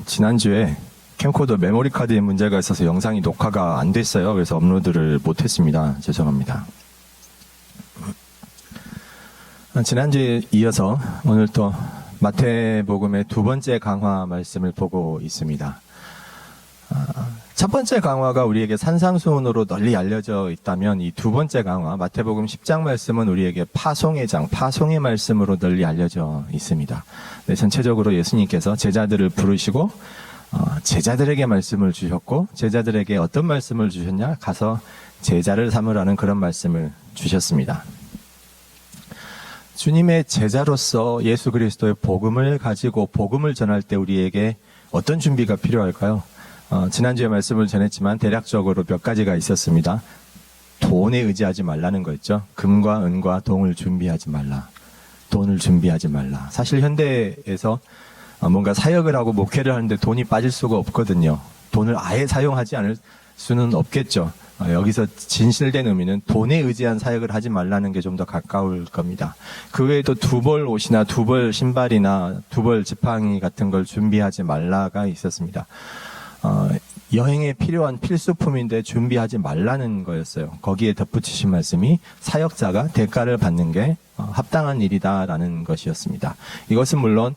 지난주에 캠코더 메모리 카드에 문제가 있어서 영상이 녹화가 안 됐어요. 그래서 업로드를 못했습니다. 죄송합니다. 지난주에 이어서 오늘 또 마태복음의 두 번째 강화 말씀을 보고 있습니다. 첫 번째 강화가 우리에게 산상수훈으로 널리 알려져 있다면 이 두 번째 강화 마태복음 10장 말씀은 우리에게 파송의 장, 파송의 말씀으로 널리 알려져 있습니다. 네, 전체적으로 예수님께서 제자들을 부르시고 제자들에게 말씀을 주셨고 제자들에게 어떤 말씀을 주셨냐? 가서 제자를 삼으라는 그런 말씀을 주셨습니다. 주님의 제자로서 예수 그리스도의 복음을 가지고 복음을 전할 때 우리에게 어떤 준비가 필요할까요? 지난주에 말씀을 전했지만 대략적으로 몇 가지가 있었습니다. 돈에 의지하지 말라는 거였죠. 금과 은과 동을 준비하지 말라. 돈을 준비하지 말라. 사실 현대에서 뭔가 사역을 하고 목회를 하는데 돈이 빠질 수가 없거든요. 돈을 아예 사용하지 않을 수는 없겠죠. 여기서 진실된 의미는 돈에 의지한 사역을 하지 말라는 게 좀 더 가까울 겁니다. 그 외에도 두 벌 옷이나 두 벌 신발이나 두 벌 지팡이 같은 걸 준비하지 말라가 있었습니다. 여행에 필요한 필수품인데 준비하지 말라는 거였어요. 거기에 덧붙이신 말씀이 사역자가 대가를 받는 게 합당한 일이다라는 것이었습니다. 이것은 물론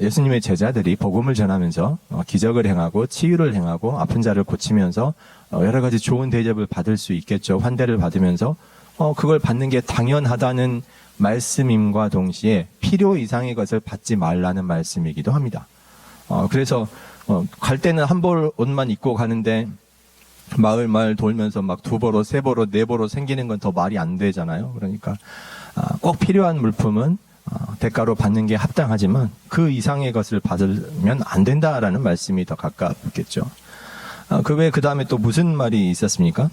예수님의 제자들이 복음을 전하면서 기적을 행하고 치유를 행하고 아픈 자를 고치면서 여러 가지 좋은 대접을 받을 수 있겠죠. 환대를 받으면서 그걸 받는 게 당연하다는 말씀임과 동시에 필요 이상의 것을 받지 말라는 말씀이기도 합니다. 그래서 갈 때는 한 벌 옷만 입고 가는데 마을 돌면서 막 두 벌 옷, 세 벌 옷, 네 벌 옷 생기는 건 더 말이 안 되잖아요. 그러니까 꼭 필요한 물품은 대가로 받는 게 합당하지만 그 이상의 것을 받으면 안 된다라는 말씀이 더 가깝겠죠. 그 외에 그 다음에 또 무슨 말이 있었습니까?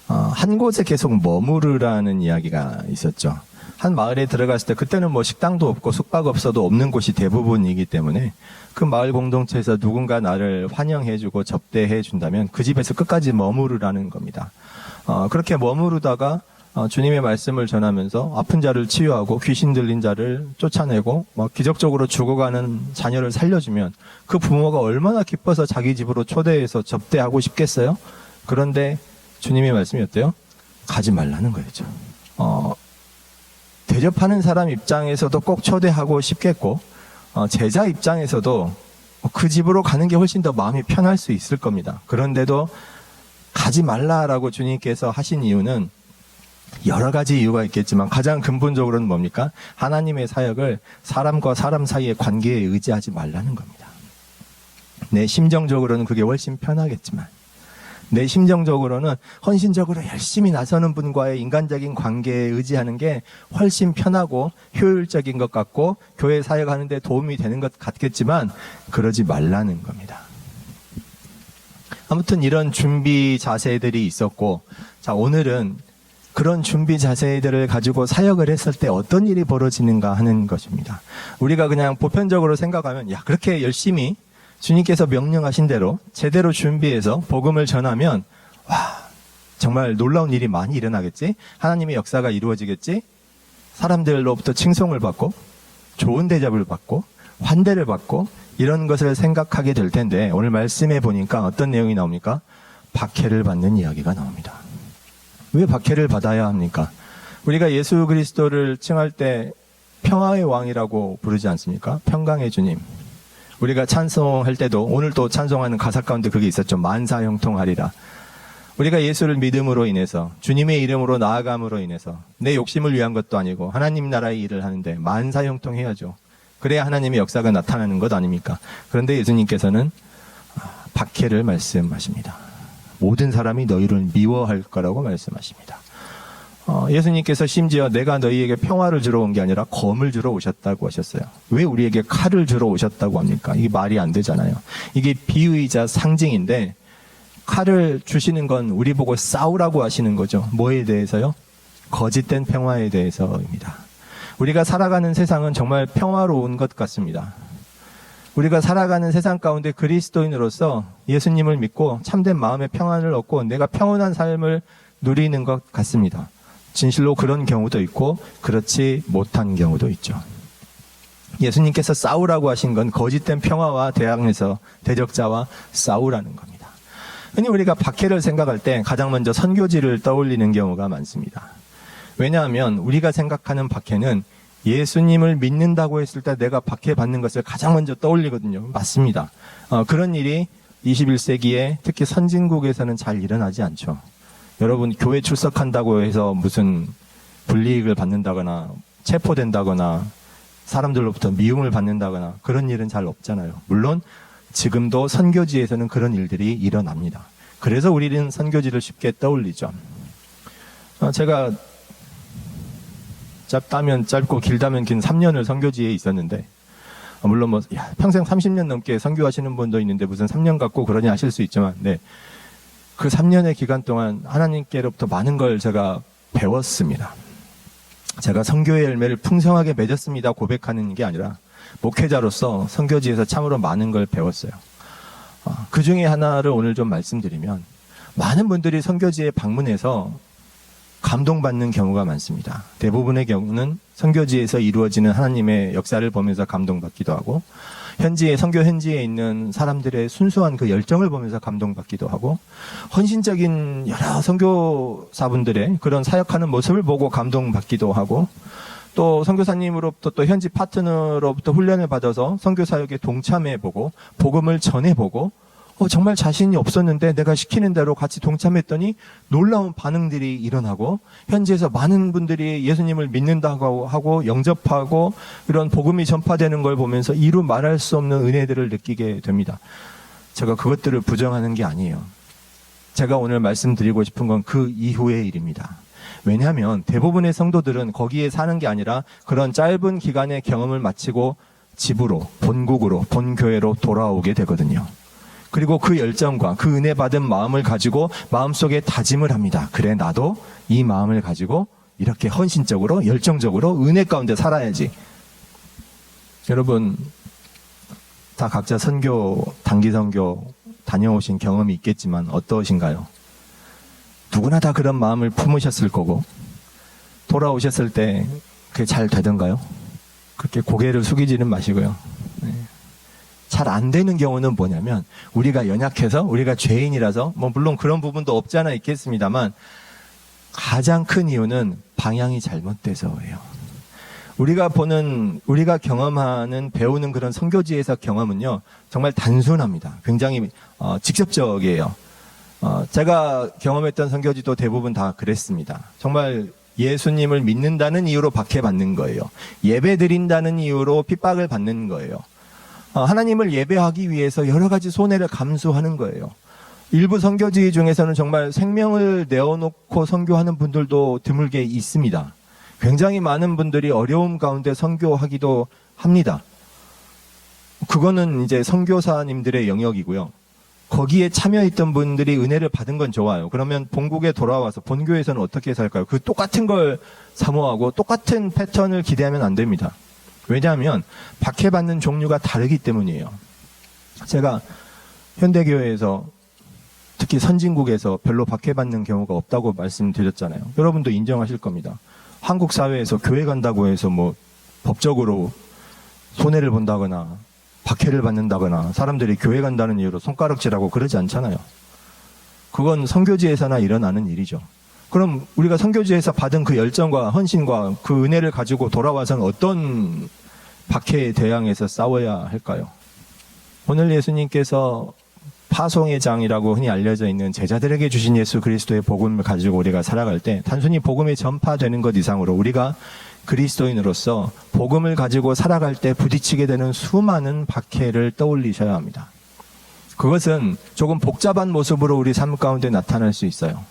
한 곳에 계속 머무르라는 이야기가 있었죠. 한 마을에 들어갔을 때 그때는 뭐 식당도 없고 숙박업소도 없는 곳이 대부분이기 때문에 그 마을 공동체에서 누군가 나를 환영해주고 접대해준다면 그 집에서 끝까지 머무르라는 겁니다. 그렇게 머무르다가 주님의 말씀을 전하면서 아픈 자를 치유하고 귀신 들린 자를 쫓아내고 기적적으로 죽어가는 자녀를 살려주면 그 부모가 얼마나 기뻐서 자기 집으로 초대해서 접대하고 싶겠어요? 그런데 주님의 말씀이 어때요? 가지 말라는 거였죠. 대접하는 사람 입장에서도 꼭 초대하고 싶겠고 제자 입장에서도 그 집으로 가는 게 훨씬 더 마음이 편할 수 있을 겁니다. 그런데도 가지 말라라고 주님께서 하신 이유는 여러 가지 이유가 있겠지만 가장 근본적으로는 뭡니까? 하나님의 사역을 사람과 사람 사이의 관계에 의지하지 말라는 겁니다. 내 심정적으로는 그게 훨씬 편하겠지만 내 심정적으로는 헌신적으로 열심히 나서는 분과의 인간적인 관계에 의지하는 게 훨씬 편하고 효율적인 것 같고 교회 사역하는 데 도움이 되는 것 같겠지만 그러지 말라는 겁니다. 아무튼 이런 준비 자세들이 있었고 자 오늘은 그런 준비 자세들을 가지고 사역을 했을 때 어떤 일이 벌어지는가 하는 것입니다. 우리가 그냥 보편적으로 생각하면 야 그렇게 열심히 주님께서 명령하신 대로 제대로 준비해서 복음을 전하면 와 정말 놀라운 일이 많이 일어나겠지? 하나님의 역사가 이루어지겠지? 사람들로부터 칭송을 받고 좋은 대접을 받고 환대를 받고 이런 것을 생각하게 될 텐데 오늘 말씀에 보니까 어떤 내용이 나옵니까? 박해를 받는 이야기가 나옵니다. 왜 박해를 받아야 합니까? 우리가 예수 그리스도를 칭할 때 평화의 왕이라고 부르지 않습니까? 평강의 주님. 우리가 찬송할 때도 오늘 또 찬송하는 가사 가운데 그게 있었죠. 만사 형통하리라. 우리가 예수를 믿음으로 인해서 주님의 이름으로 나아감으로 인해서 내 욕심을 위한 것도 아니고 하나님 나라의 일을 하는데 만사 형통해야죠. 그래야 하나님의 역사가 나타나는 것 아닙니까? 그런데 예수님께서는 박해를 말씀하십니다. 모든 사람이 너희를 미워할 거라고 말씀하십니다. 예수님께서 심지어 내가 너희에게 평화를 주러 온 게 아니라 검을 주러 오셨다고 하셨어요. 왜 우리에게 칼을 주러 오셨다고 합니까? 이게 말이 안 되잖아요. 이게 비유이자 상징인데 칼을 주시는 건 우리 보고 싸우라고 하시는 거죠. 뭐에 대해서요? 거짓된 평화에 대해서입니다. 우리가 살아가는 세상은 정말 평화로운 것 같습니다. 우리가 살아가는 세상 가운데 그리스도인으로서 예수님을 믿고 참된 마음의 평안을 얻고 내가 평온한 삶을 누리는 것 같습니다. 진실로 그런 경우도 있고 그렇지 못한 경우도 있죠. 예수님께서 싸우라고 하신 건 거짓된 평화와 대항에서 대적자와 싸우라는 겁니다. 흔히 우리가 박해를 생각할 때 가장 먼저 선교지를 떠올리는 경우가 많습니다. 왜냐하면 우리가 생각하는 박해는 예수님을 믿는다고 했을 때 내가 박해받는 것을 가장 먼저 떠올리거든요. 맞습니다. 그런 일이 21세기에 특히 선진국에서는 잘 일어나지 않죠. 여러분, 교회 출석한다고 해서 무슨 불이익을 받는다거나 체포된다거나 사람들로부터 미움을 받는다거나 그런 일은 잘 없잖아요. 물론 지금도 선교지에서는 그런 일들이 일어납니다. 그래서 우리는 선교지를 쉽게 떠올리죠. 제가 짧다면 짧고 길다면 긴 3년을 선교지에 있었는데, 물론 뭐 평생 30년 넘게 선교하시는 분도 있는데 무슨 3년 갖고 그러냐 하실 수 있지만, 네, 그 3년의 기간 동안 하나님께로부터 많은 걸 제가 배웠습니다. 제가 선교의 열매를 풍성하게 맺었습니다 고백하는 게 아니라 목회자로서 선교지에서 참으로 많은 걸 배웠어요. 그 중에 하나를 오늘 좀 말씀드리면, 많은 분들이 선교지에 방문해서 감동받는 경우가 많습니다. 대부분의 경우는 선교지에서 이루어지는 하나님의 역사를 보면서 감동받기도 하고, 선교 현지에 있는 사람들의 순수한 그 열정을 보면서 감동받기도 하고, 헌신적인 여러 선교사분들의 그런 사역하는 모습을 보고 감동받기도 하고, 또 선교사님으로부터 또 현지 파트너로부터 훈련을 받아서 선교 사역에 동참해보고 복음을 전해보고, 정말 자신이 없었는데 내가 시키는 대로 같이 동참했더니 놀라운 반응들이 일어나고, 현지에서 많은 분들이 예수님을 믿는다고 하고 영접하고 이런 복음이 전파되는 걸 보면서 이루 말할 수 없는 은혜들을 느끼게 됩니다. 제가 그것들을 부정하는 게 아니에요. 제가 오늘 말씀드리고 싶은 건 그 이후의 일입니다. 왜냐하면 대부분의 성도들은 거기에 사는 게 아니라 그런 짧은 기간의 경험을 마치고 집으로, 본국으로, 본교회로 돌아오게 되거든요. 그리고 그 열정과 그 은혜 받은 마음을 가지고 마음속에 다짐을 합니다. 그래, 나도 이 마음을 가지고 이렇게 헌신적으로 열정적으로 은혜 가운데 살아야지. 여러분 다 각자 선교, 단기 선교 다녀오신 경험이 있겠지만 어떠신가요? 누구나 다 그런 마음을 품으셨을 거고, 돌아오셨을 때 그게 잘 되던가요? 그렇게 고개를 숙이지는 마시고요. 잘 안 되는 경우는 뭐냐면, 우리가 연약해서, 우리가 죄인이라서, 물론 그런 부분도 없지 않아 있겠습니다만, 가장 큰 이유는 방향이 잘못돼서예요. 우리가 경험하는, 배우는 그런 선교지에서 경험은요, 정말 단순합니다. 굉장히 직접적이에요. 제가 경험했던 선교지도 대부분 다 그랬습니다. 정말 예수님을 믿는다는 이유로 박해받는 거예요. 예배 드린다는 이유로 핍박을 받는 거예요. 하나님을 예배하기 위해서 여러 가지 손해를 감수하는 거예요. 일부 선교지 중에서는 정말 생명을 내어놓고 선교하는 분들도 드물게 있습니다. 굉장히 많은 분들이 어려움 가운데 선교하기도 합니다. 그거는 이제 선교사님들의 영역이고요. 거기에 참여했던 분들이 은혜를 받은 건 좋아요. 그러면 본국에 돌아와서 본교에서는 어떻게 살까요? 그 똑같은 걸 사모하고 똑같은 패턴을 기대하면 안 됩니다. 왜냐하면 박해받는 종류가 다르기 때문이에요. 제가 현대교회에서 특히 선진국에서 별로 박해받는 경우가 없다고 말씀드렸잖아요. 여러분도 인정하실 겁니다. 한국 사회에서 교회 간다고 해서 법적으로 손해를 본다거나 박해를 받는다거나 사람들이 교회 간다는 이유로 손가락질하고 그러지 않잖아요. 그건 선교지에서나 일어나는 일이죠. 그럼 우리가 선교지에서 받은 그 열정과 헌신과 그 은혜를 가지고 돌아와서는 어떤 박해에 대항해서 싸워야 할까요? 오늘 예수님께서 파송의 장이라고 흔히 알려져 있는 제자들에게 주신 예수 그리스도의 복음을 가지고 우리가 살아갈 때, 단순히 복음이 전파되는 것 이상으로 우리가 그리스도인으로서 복음을 가지고 살아갈 때 부딪히게 되는 수많은 박해를 떠올리셔야 합니다. 그것은 조금 복잡한 모습으로 우리 삶 가운데 나타날 수 있어요.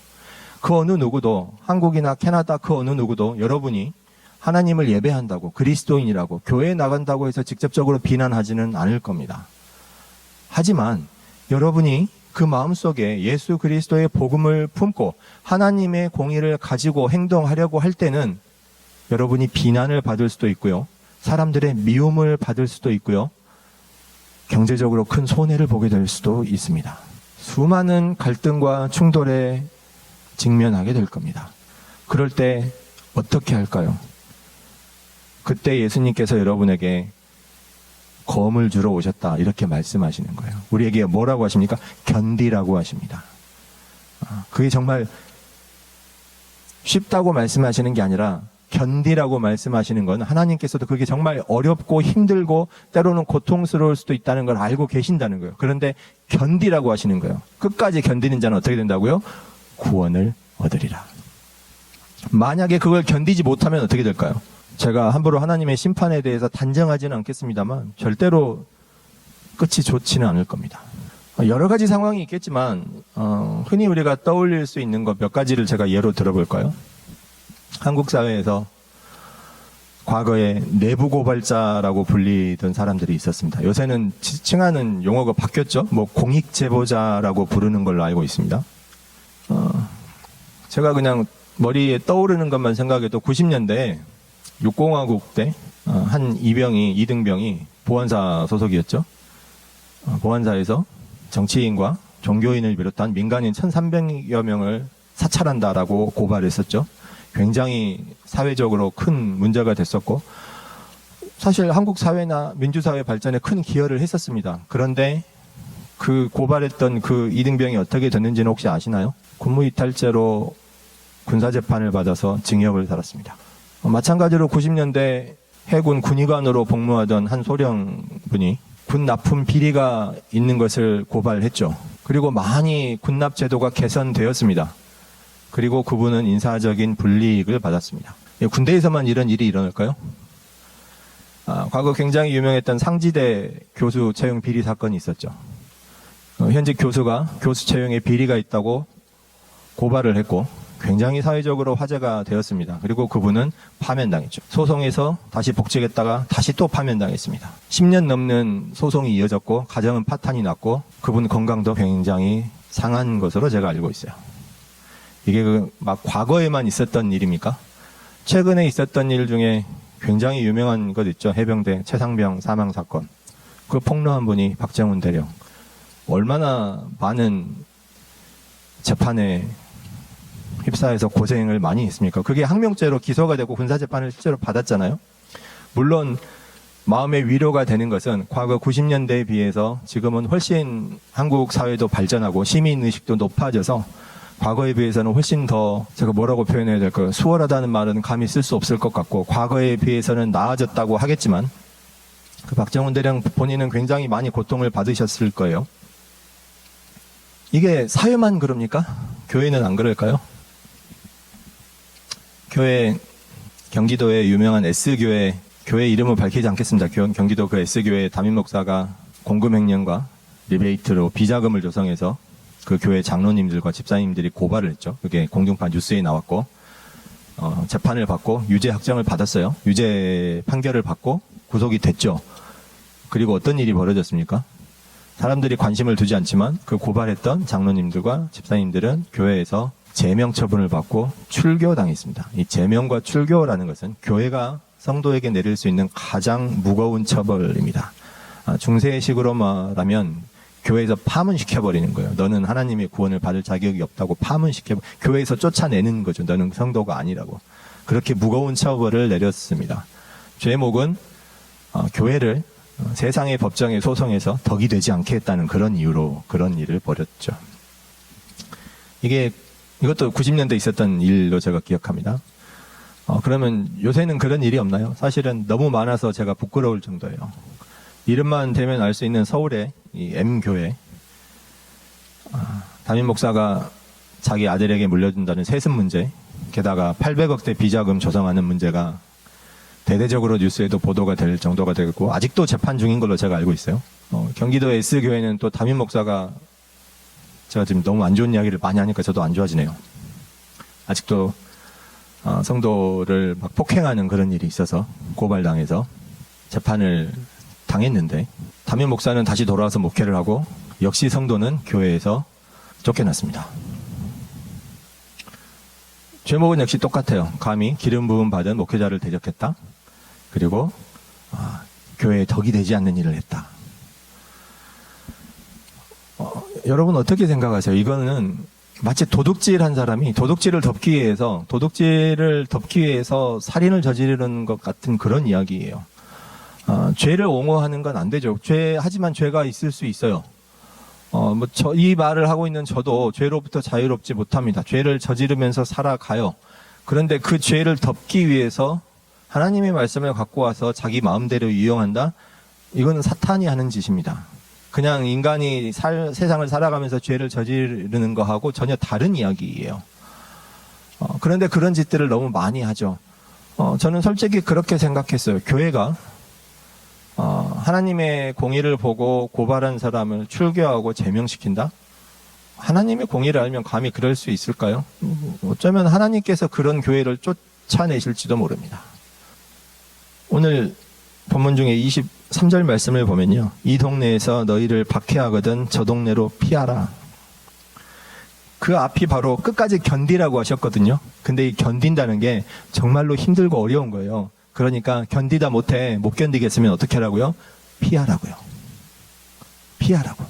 그 어느 누구도, 한국이나 캐나다 그 어느 누구도 여러분이 하나님을 예배한다고, 그리스도인이라고, 교회에 나간다고 해서 직접적으로 비난하지는 않을 겁니다. 하지만 여러분이 그 마음속에 예수 그리스도의 복음을 품고 하나님의 공의를 가지고 행동하려고 할 때는 여러분이 비난을 받을 수도 있고요. 사람들의 미움을 받을 수도 있고요. 경제적으로 큰 손해를 보게 될 수도 있습니다. 수많은 갈등과 충돌에 직면하게 될 겁니다. 그럴 때 어떻게 할까요? 그때 예수님께서 여러분에게 검을 주러 오셨다. 이렇게 말씀하시는 거예요. 우리에게 뭐라고 하십니까? 견디라고 하십니다. 그게 정말 쉽다고 말씀하시는 게 아니라 견디라고 말씀하시는 건 하나님께서도 그게 정말 어렵고 힘들고 때로는 고통스러울 수도 있다는 걸 알고 계신다는 거예요. 그런데 견디라고 하시는 거예요. 끝까지 견디는 자는 어떻게 된다고요? 구원을 얻으리라. 만약에 그걸 견디지 못하면 어떻게 될까요? 제가 함부로 하나님의 심판에 대해서 단정하지는 않겠습니다만 절대로 끝이 좋지는 않을 겁니다. 여러 가지 상황이 있겠지만 흔히 우리가 떠올릴 수 있는 것 몇 가지를 제가 예로 들어볼까요? 한국 사회에서 과거에 내부 고발자라고 불리던 사람들이 있었습니다. 요새는 칭하는 용어가 바뀌었죠. 뭐 공익 제보자라고 부르는 걸로 알고 있습니다. 제가 그냥 머리에 떠오르는 것만 생각해도 90년대에 6공화국 때 한 이등병이 보안사 소속이었죠. 보안사에서 정치인과 종교인을 비롯한 민간인 1,300여 명을 사찰한다라고 고발했었죠. 굉장히 사회적으로 큰 문제가 됐었고 사실 한국 사회나 민주사회 발전에 큰 기여를 했었습니다. 그런데 그 고발했던 그 이등병이 어떻게 됐는지는 혹시 아시나요? 군무이탈죄로 군사재판을 받아서 징역을 살았습니다. 마찬가지로 90년대 해군 군의관으로 복무하던 한 소령분이 군 납품 비리가 있는 것을 고발했죠. 그리고 많이 군납 제도가 개선되었습니다. 그리고 그분은 인사적인 불이익을 받았습니다. 군대에서만 이런 일이 일어날까요? 과거 굉장히 유명했던 상지대 교수 채용 비리 사건이 있었죠. 현직 교수가 교수 채용에 비리가 있다고 고발을 했고 굉장히 사회적으로 화제가 되었습니다. 그리고 그분은 파면당했죠. 소송에서 다시 복직했다가 다시 또 파면당했습니다. 10년 넘는 소송이 이어졌고 가정은 파탄이 났고 그분 건강도 굉장히 상한 것으로 제가 알고 있어요. 이게 막 과거에만 있었던 일입니까? 최근에 있었던 일 중에 굉장히 유명한 것 있죠. 해병대 최상병 사망 사건. 그 폭로한 분이 박정훈 대령. 얼마나 많은 재판에 휩싸여서 고생을 많이 했습니까? 그게 항명죄로 기소가 되고 군사재판을 실제로 받았잖아요. 물론 마음의 위로가 되는 것은 과거 90년대에 비해서 지금은 훨씬 한국 사회도 발전하고 시민의식도 높아져서 과거에 비해서는 훨씬 더 제가 뭐라고 표현해야 될까요? 수월하다는 말은 감히 쓸 수 없을 것 같고 과거에 비해서는 나아졌다고 하겠지만 그 박정훈 대령 본인은 굉장히 많이 고통을 받으셨을 거예요. 이게 사회만 그럽니까? 교회는 안 그럴까요? 교회, 경기도의 유명한 S교회, 교회 이름을 밝히지 않겠습니다. 경기도 그 S교회 담임 목사가 공금횡령과 리베이트로 비자금을 조성해서 그 교회 장로님들과 집사님들이 고발을 했죠. 그게 공중파 뉴스에 나왔고, 재판을 받고 유죄 확정을 받았어요. 유죄 판결을 받고 구속이 됐죠. 그리고 어떤 일이 벌어졌습니까? 사람들이 관심을 두지 않지만 그 고발했던 장로님들과 집사님들은 교회에서 제명 처분을 받고 출교당했습니다. 이 제명과 출교라는 것은 교회가 성도에게 내릴 수 있는 가장 무거운 처벌입니다. 중세식으로 말하면 교회에서 파문시켜버리는 거예요. 너는 하나님의 구원을 받을 자격이 없다고 교회에서 쫓아내는 거죠. 너는 성도가 아니라고. 그렇게 무거운 처벌을 내렸습니다. 죄목은 교회를 세상의 법정에 소송해서 덕이 되지 않게 했다는 그런 이유로 그런 일을 벌였죠. 이것도 90년대 있었던 일로 제가 기억합니다. 그러면 요새는 그런 일이 없나요? 사실은 너무 많아서 제가 부끄러울 정도예요. 이름만 대면 알 수 있는 서울의 이 M교회 담임 목사가 자기 아들에게 물려준다는 세습 문제, 게다가 800억대 비자금 조성하는 문제가 대대적으로 뉴스에도 보도가 될 정도가 되고 아직도 재판 중인 걸로 제가 알고 있어요. 경기도 S교회는 또 담임 목사가 제가 지금 너무 안 좋은 이야기를 많이 하니까 저도 안 좋아지네요. 아직도 성도를 막 폭행하는 그런 일이 있어서 고발당해서 재판을 당했는데 담임 목사는 다시 돌아와서 목회를 하고 역시 성도는 교회에서 쫓겨났습니다. 죄목은 역시 똑같아요. 감히 기름 부음 받은 목회자를 대적했다. 그리고 교회에 덕이 되지 않는 일을 했다. 여러분 어떻게 생각하세요? 이거는 마치 도둑질한 사람이 도둑질을 덮기 위해서 살인을 저지르는 것 같은 그런 이야기예요. 죄를 옹호하는 건 안 되죠. 하지만 죄가 있을 수 있어요. 이 말을 하고 있는 저도 죄로부터 자유롭지 못합니다. 죄를 저지르면서 살아가요. 그런데 그 죄를 덮기 위해서 하나님의 말씀을 갖고 와서 자기 마음대로 이용한다? 이거는 사탄이 하는 짓입니다. 그냥 인간이 세상을 살아가면서 죄를 저지르는 거하고 전혀 다른 이야기예요. 그런데 그런 짓들을 너무 많이 하죠. 저는 솔직히 그렇게 생각했어요. 교회가 하나님의 공의를 보고 고발한 사람을 출교하고 제명시킨다? 하나님의 공의를 알면 감히 그럴 수 있을까요? 어쩌면 하나님께서 그런 교회를 쫓아내실지도 모릅니다. 오늘 본문 중에 23절 말씀을 보면요. 이 동네에서 너희를 박해하거든 저 동네로 피하라. 그 앞이 바로 끝까지 견디라고 하셨거든요. 근데 이 견딘다는 게 정말로 힘들고 어려운 거예요. 그러니까 견디다 못 견디겠으면 어떻게 하라고요? 피하라고요. 피하라고.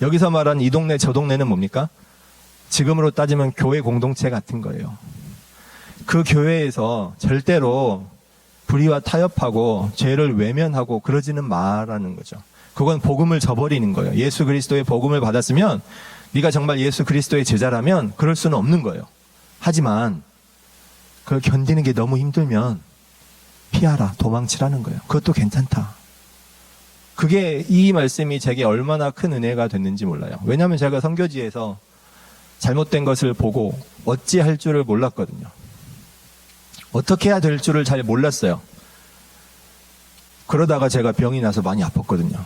여기서 말한 이 동네 저 동네는 뭡니까? 지금으로 따지면 교회 공동체 같은 거예요. 그 교회에서 절대로 불의와 타협하고 죄를 외면하고 그러지는 마라는 거죠. 그건 복음을 저버리는 거예요. 예수 그리스도의 복음을 받았으면 네가 정말 예수 그리스도의 제자라면 그럴 수는 없는 거예요. 하지만 그걸 견디는 게 너무 힘들면 피하라, 도망치라는 거예요. 그것도 괜찮다. 그게 이 말씀이 제게 얼마나 큰 은혜가 됐는지 몰라요. 왜냐하면 제가 선교지에서 잘못된 것을 보고 어찌할 줄을 몰랐거든요. 어떻게 해야 될 줄을 잘 몰랐어요. 그러다가 제가 병이 나서 많이 아팠거든요.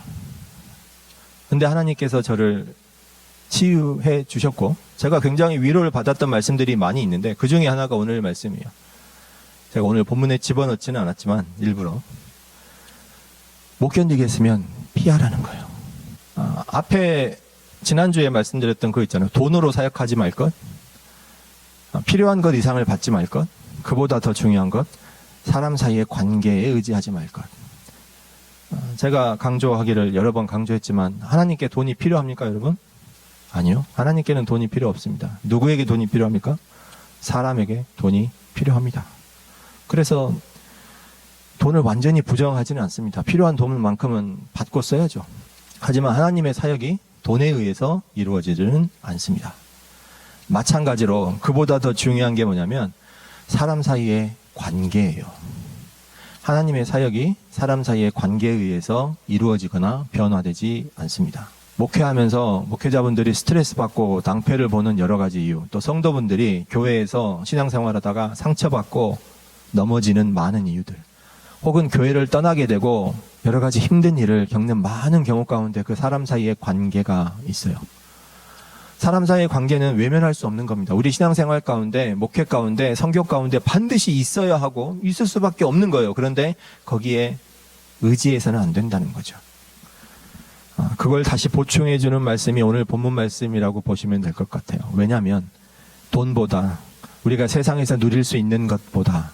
근데 하나님께서 저를 치유해 주셨고 제가 굉장히 위로를 받았던 말씀들이 많이 있는데 그 중에 하나가 오늘 말씀이에요. 제가 오늘 본문에 집어넣지는 않았지만 일부러 못 견디겠으면 피하라는 거예요. 앞에 지난주에 말씀드렸던 거 있잖아요. 돈으로 사역하지 말 것, 필요한 것 이상을 받지 말 것, 그보다 더 중요한 것, 사람 사이의 관계에 의지하지 말 것. 제가 강조하기를 여러 번 강조했지만 하나님께 돈이 필요합니까, 여러분? 아니요. 하나님께는 돈이 필요 없습니다. 누구에게 돈이 필요합니까? 사람에게 돈이 필요합니다. 그래서 돈을 완전히 부정하지는 않습니다. 필요한 돈만큼은 받고 써야죠. 하지만 하나님의 사역이 돈에 의해서 이루어지지는 않습니다. 마찬가지로 그보다 더 중요한 게 뭐냐면 사람 사이의 관계예요. 하나님의 사역이 사람 사이의 관계에 의해서 이루어지거나 변화되지 않습니다. 목회하면서 목회자분들이 스트레스 받고 낭패를 보는 여러 가지 이유, 또 성도분들이 교회에서 신앙생활하다가 상처받고 넘어지는 많은 이유들, 혹은 교회를 떠나게 되고 여러 가지 힘든 일을 겪는 많은 경우 가운데 그 사람 사이의 관계가 있어요. 사람 사이의 관계는 외면할 수 없는 겁니다. 우리 신앙생활 가운데, 목회 가운데, 선교 가운데 반드시 있어야 하고 있을 수밖에 없는 거예요. 그런데 거기에 의지해서는 안 된다는 거죠. 그걸 다시 보충해 주는 말씀이 오늘 본문 말씀이라고 보시면 될 것 같아요. 왜냐하면 돈보다, 우리가 세상에서 누릴 수 있는 것보다,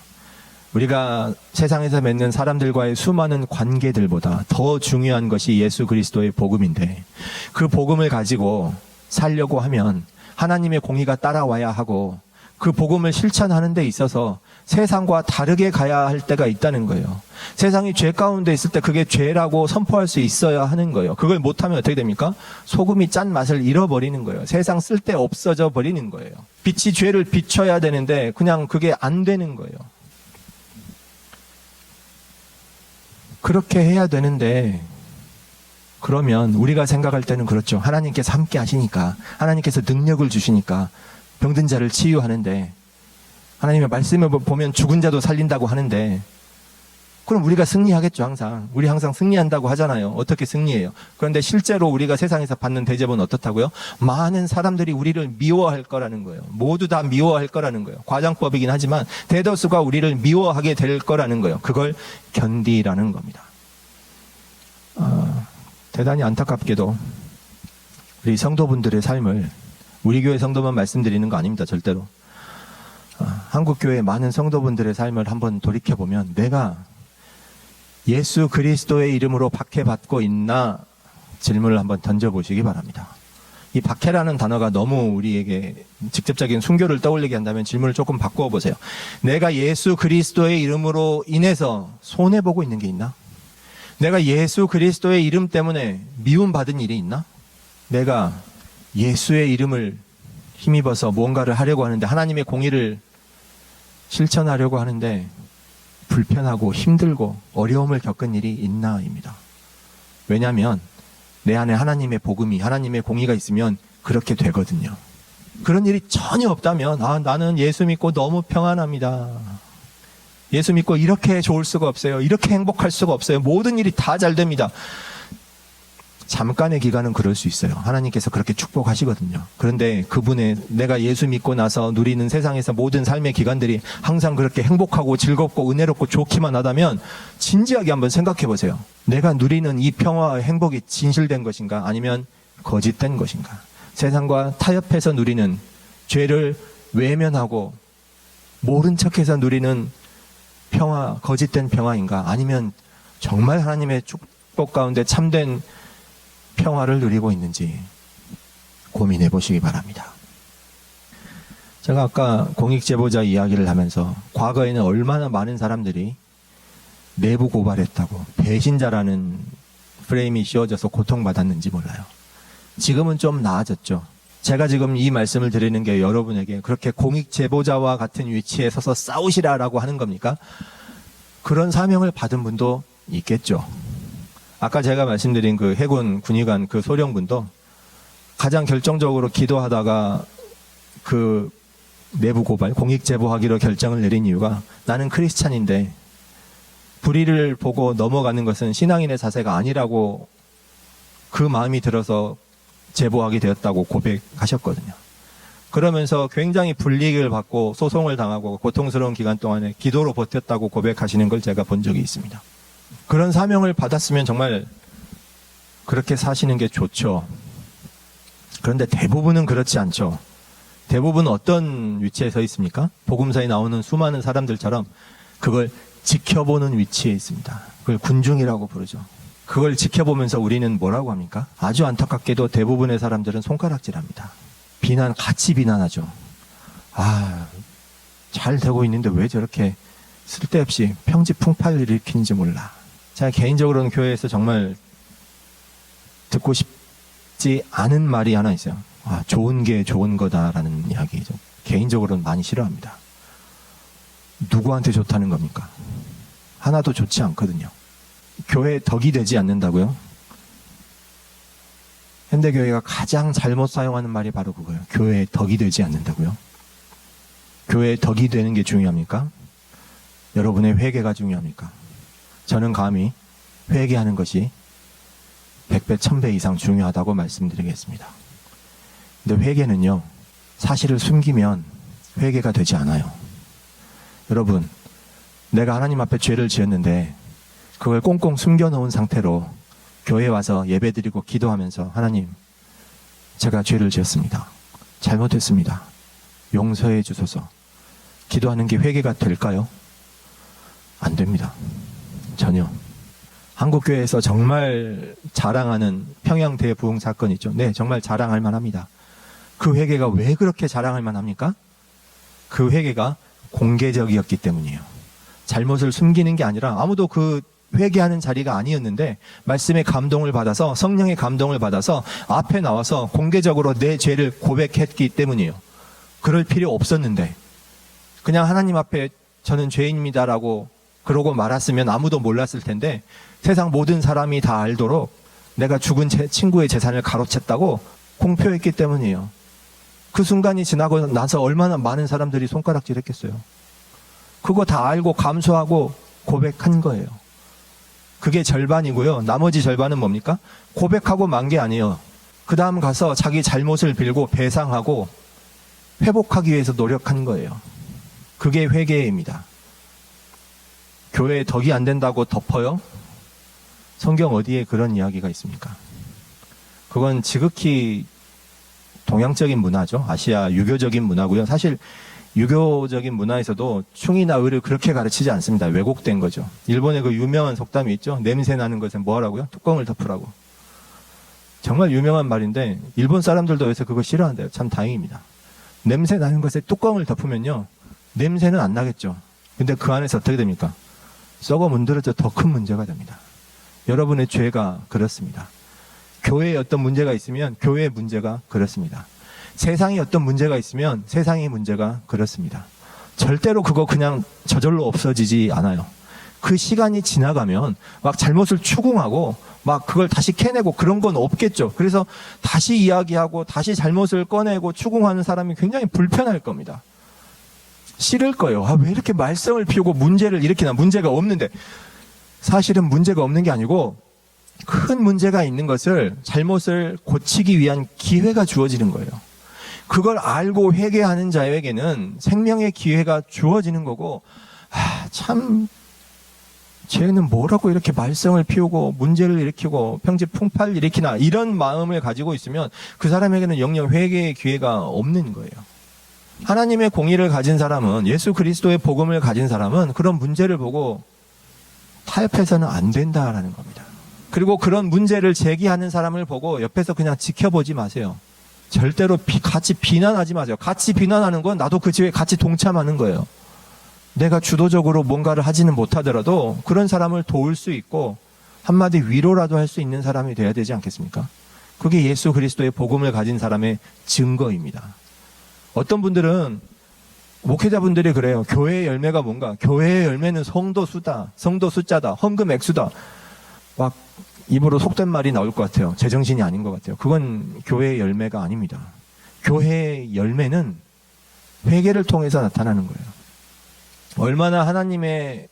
우리가 세상에서 맺는 사람들과의 수많은 관계들보다 더 중요한 것이 예수 그리스도의 복음인데, 그 복음을 가지고 살려고 하면 하나님의 공의가 따라와야 하고 그 복음을 실천하는 데 있어서 세상과 다르게 가야 할 때가 있다는 거예요. 세상이 죄 가운데 있을 때 그게 죄라고 선포할 수 있어야 하는 거예요. 그걸 못하면 어떻게 됩니까? 소금이 짠 맛을 잃어버리는 거예요. 세상 쓸데 없어져 버리는 거예요. 빛이 죄를 비춰야 되는데 그냥 그게 안 되는 거예요. 그렇게 해야 되는데, 그러면 우리가 생각할 때는 그렇죠. 하나님께서 함께 하시니까, 하나님께서 능력을 주시니까 병든 자를 치유하는데, 하나님의 말씀을 보면 죽은 자도 살린다고 하는데, 그럼 우리가 승리하겠죠. 우리 항상 승리한다고 하잖아요. 어떻게 승리해요? 그런데 실제로 우리가 세상에서 받는 대접은 어떻다고요? 많은 사람들이 우리를 미워할 거라는 거예요. 모두 다 미워할 거라는 거예요. 과장법이긴 하지만 대다수가 우리를 미워하게 될 거라는 거예요. 그걸 견디라는 겁니다. 대단히 안타깝게도 우리 성도분들의 삶을, 우리 교회 성도만 말씀드리는 거 아닙니다. 절대로. 한국교회 많은 성도분들의 삶을 한번 돌이켜보면 내가 예수 그리스도의 이름으로 박해받고 있나 질문을 한번 던져보시기 바랍니다. 이 박해라는 단어가 너무 우리에게 직접적인 순교를 떠올리게 한다면 질문을 조금 바꾸어 보세요. 내가 예수 그리스도의 이름으로 인해서 손해보고 있는 게 있나? 내가 예수 그리스도의 이름 때문에 미움받은 일이 있나? 내가 예수의 이름을 힘입어서 뭔가를 하려고 하는데, 하나님의 공의를 실천하려고 하는데 불편하고 힘들고 어려움을 겪은 일이 있나입니다. 왜냐하면 내 안에 하나님의 복음이, 하나님의 공의가 있으면 그렇게 되거든요. 그런 일이 전혀 없다면, 나는 예수 믿고 너무 평안합니다. 예수 믿고 이렇게 좋을 수가 없어요. 이렇게 행복할 수가 없어요. 모든 일이 다 잘 됩니다. 잠깐의 기간은 그럴 수 있어요. 하나님께서 그렇게 축복하시거든요. 그런데 그분의, 내가 예수 믿고 나서 누리는 세상에서 모든 삶의 기간들이 항상 그렇게 행복하고 즐겁고 은혜롭고 좋기만 하다면 진지하게 한번 생각해 보세요. 내가 누리는 이 평화와 행복이 진실된 것인가, 아니면 거짓된 것인가? 세상과 타협해서 누리는, 죄를 외면하고 모른 척해서 누리는 평화, 거짓된 평화인가, 아니면 정말 하나님의 축복 가운데 참된 평화를 누리고 있는지 고민해 보시기 바랍니다. 제가 아까 공익제보자 이야기를 하면서 과거에는 얼마나 많은 사람들이 내부 고발했다고 배신자라는 프레임이 씌워져서 고통받았는지 몰라요. 지금은 좀 나아졌죠. 제가 지금 이 말씀을 드리는 게 여러분에게 그렇게 공익제보자와 같은 위치에 서서 싸우시라라고 하는 겁니까? 그런 사명을 받은 분도 있겠죠. 아까 제가 말씀드린 그 해군 군의관 그 소령분도 가장 결정적으로 기도하다가 그 내부 고발, 공익 제보하기로 결정을 내린 이유가, 나는 크리스찬인데 불의를 보고 넘어가는 것은 신앙인의 자세가 아니라고 그 마음이 들어서 제보하게 되었다고 고백하셨거든요. 그러면서 굉장히 불이익을 받고 소송을 당하고 고통스러운 기간 동안에 기도로 버텼다고 고백하시는 걸 제가 본 적이 있습니다. 그런 사명을 받았으면 정말 그렇게 사시는 게 좋죠. 그런데 대부분은 그렇지 않죠. 대부분은 어떤 위치에 서 있습니까? 복음서에 나오는 수많은 사람들처럼 그걸 지켜보는 위치에 있습니다. 그걸 군중이라고 부르죠. 그걸 지켜보면서 우리는 뭐라고 합니까? 아주 안타깝게도 대부분의 사람들은 손가락질합니다. 같이 비난하죠. 잘 되고 있는데 왜 저렇게 쓸데없이 평지풍파를 일으키는지 몰라. 제가 개인적으로는 교회에서 정말 듣고 싶지 않은 말이 하나 있어요. 좋은 게 좋은 거다라는 이야기죠. 개인적으로는 많이 싫어합니다. 누구한테 좋다는 겁니까? 하나도 좋지 않거든요. 교회에 덕이 되지 않는다고요? 현대교회가 가장 잘못 사용하는 말이 바로 그거예요. 교회에 덕이 되지 않는다고요? 교회에 덕이 되는 게 중요합니까? 여러분의 회개가 중요합니까? 저는 감히 회개하는 것이 100배, 1000배 이상 중요하다고 말씀드리겠습니다. 근데 회개는요, 사실을 숨기면 회개가 되지 않아요. 여러분, 내가 하나님 앞에 죄를 지었는데 그걸 꽁꽁 숨겨놓은 상태로 교회에 와서 예배드리고 기도하면서, 하나님, 제가 죄를 지었습니다. 잘못했습니다. 용서해 주소서. 기도하는 게 회개가 될까요? 안 됩니다. 전혀. 한국교회에서 정말 자랑하는 평양 대부흥 사건 있죠. 네, 정말 자랑할 만합니다. 그 회개가 왜 그렇게 자랑할 만합니까? 그 회개가 공개적이었기 때문이에요. 잘못을 숨기는 게 아니라, 아무도 그 회개하는 자리가 아니었는데 말씀의 감동을 받아서, 성령의 감동을 받아서 앞에 나와서 공개적으로 내 죄를 고백했기 때문이에요. 그럴 필요 없었는데 그냥 하나님 앞에 저는 죄인입니다라고 그러고 말았으면 아무도 몰랐을 텐데, 세상 모든 사람이 다 알도록 내가 죽은 친구의 재산을 가로챘다고 공표했기 때문이에요. 그 순간이 지나고 나서 얼마나 많은 사람들이 손가락질 했겠어요. 그거 다 알고 감수하고 고백한 거예요. 그게 절반이고요. 나머지 절반은 뭡니까? 고백하고 만 게 아니에요. 그 다음 가서 자기 잘못을 빌고 배상하고 회복하기 위해서 노력한 거예요. 그게 회개입니다. 교회에 덕이 안 된다고 덮어요? 성경 어디에 그런 이야기가 있습니까? 그건 지극히 동양적인 문화죠. 아시아 유교적인 문화고요. 사실 유교적인 문화에서도 충이나 의를 그렇게 가르치지 않습니다. 왜곡된 거죠. 일본의 그 유명한 속담이 있죠. 냄새 나는 것에 뭐 하라고요? 뚜껑을 덮으라고. 정말 유명한 말인데 일본 사람들도 요새 그거 싫어한대요. 참 다행입니다. 냄새 나는 것에 뚜껑을 덮으면요, 냄새는 안 나겠죠. 근데 그 안에서 어떻게 됩니까? 썩어 문드러져 더 큰 문제가 됩니다. 여러분의 죄가 그렇습니다. 교회에 어떤 문제가 있으면 교회의 문제가 그렇습니다. 세상에 어떤 문제가 있으면 세상의 문제가 그렇습니다. 절대로 그거 그냥 저절로 없어지지 않아요. 그 시간이 지나가면 막 잘못을 추궁하고 막 그걸 다시 캐내고 그런 건 없겠죠. 그래서 다시 이야기하고 다시 잘못을 꺼내고 추궁하는 사람이 굉장히 불편할 겁니다. 싫을 거예요. 왜 이렇게 말썽을 피우고 문제를 일으키나. 문제가 없는데. 사실은 문제가 없는 게 아니고 큰 문제가 있는 것을 잘못을 고치기 위한 기회가 주어지는 거예요. 그걸 알고 회개하는 자에게는 생명의 기회가 주어지는 거고, 참 쟤는 뭐라고 이렇게 말썽을 피우고 문제를 일으키고 평지풍파를 일으키나, 이런 마음을 가지고 있으면 그 사람에게는 영영 회개의 기회가 없는 거예요. 하나님의 공의를 가진 사람은, 예수 그리스도의 복음을 가진 사람은 그런 문제를 보고 타협해서는 안 된다라는 겁니다. 그리고 그런 문제를 제기하는 사람을 보고 옆에서 그냥 지켜보지 마세요. 절대로 같이 비난하지 마세요. 같이 비난하는 건 나도 그 집에 같이 동참하는 거예요. 내가 주도적으로 뭔가를 하지는 못하더라도 그런 사람을 도울 수 있고 한마디 위로라도 할 수 있는 사람이 돼야 되지 않겠습니까? 그게 예수 그리스도의 복음을 가진 사람의 증거입니다. 어떤 분들은, 목회자분들이 그래요. 교회의 열매가 뭔가? 교회의 열매는 성도 수다, 성도 숫자다, 헌금 액수다. 막 입으로 속된 말이 나올 것 같아요. 제정신이 아닌 것 같아요. 그건 교회의 열매가 아닙니다. 교회의 열매는 회개를 통해서 나타나는 거예요. 얼마나 하나님의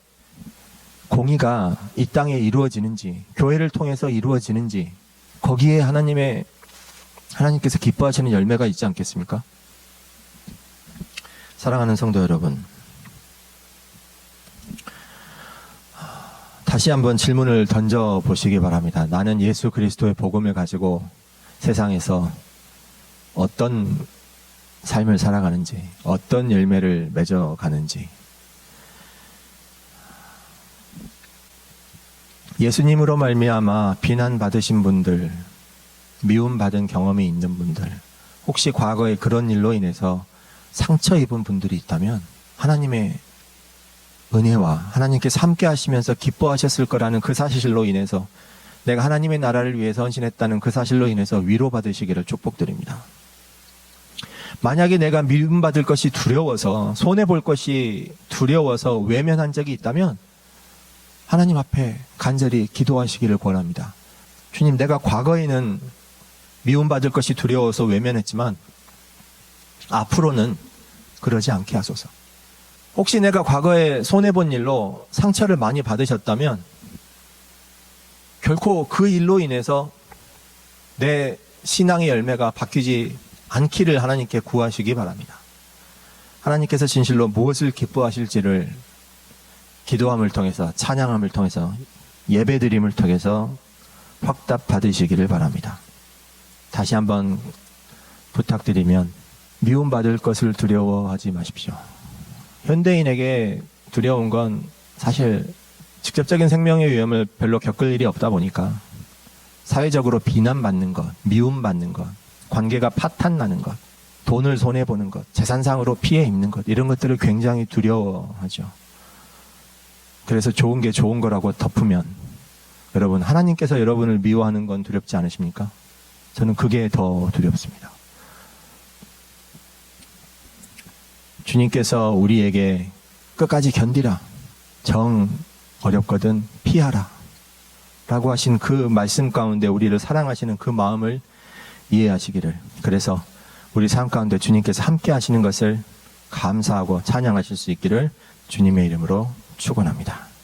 공의가 이 땅에 이루어지는지, 교회를 통해서 이루어지는지, 거기에 하나님께서 기뻐하시는 열매가 있지 않겠습니까? 사랑하는 성도 여러분, 다시 한번 질문을 던져보시기 바랍니다. 나는 예수 그리스도의 복음을 가지고 세상에서 어떤 삶을 살아가는지, 어떤 열매를 맺어가는지, 예수님으로 말미암아 비난받으신 분들, 미움받은 경험이 있는 분들, 혹시 과거에 그런 일로 인해서 상처 입은 분들이 있다면 하나님의 은혜와 하나님께서 함께 하시면서 기뻐하셨을 거라는 그 사실로 인해서, 내가 하나님의 나라를 위해서 헌신했다는 그 사실로 인해서 위로받으시기를 축복드립니다. 만약에 내가 미움받을 것이 두려워서, 손해볼 것이 두려워서 외면한 적이 있다면 하나님 앞에 간절히 기도하시기를 권합니다. 주님, 내가 과거에는 미움받을 것이 두려워서 외면했지만 앞으로는 그러지 않게 하소서. 혹시 내가 과거에 손해본 일로 상처를 많이 받으셨다면 결코 그 일로 인해서 내 신앙의 열매가 바뀌지 않기를 하나님께 구하시기 바랍니다. 하나님께서 진실로 무엇을 기뻐하실지를 기도함을 통해서, 찬양함을 통해서, 예배드림을 통해서 확답 받으시기를 바랍니다. 다시 한번 부탁드리면, 미움받을 것을 두려워하지 마십시오. 현대인에게 두려운 건 사실 직접적인 생명의 위험을 별로 겪을 일이 없다 보니까 사회적으로 비난받는 것, 미움받는 것, 관계가 파탄나는 것, 돈을 손해보는 것, 재산상으로 피해 입는 것, 이런 것들을 굉장히 두려워하죠. 그래서 좋은 게 좋은 거라고 덮으면, 여러분, 하나님께서 여러분을 미워하는 건 두렵지 않으십니까? 저는 그게 더 두렵습니다. 주님께서 우리에게 끝까지 견디라, 정 어렵거든 피하라 라고 하신 그 말씀 가운데 우리를 사랑하시는 그 마음을 이해하시기를, 그래서 우리 삶 가운데 주님께서 함께 하시는 것을 감사하고 찬양하실 수 있기를 주님의 이름으로 축원합니다.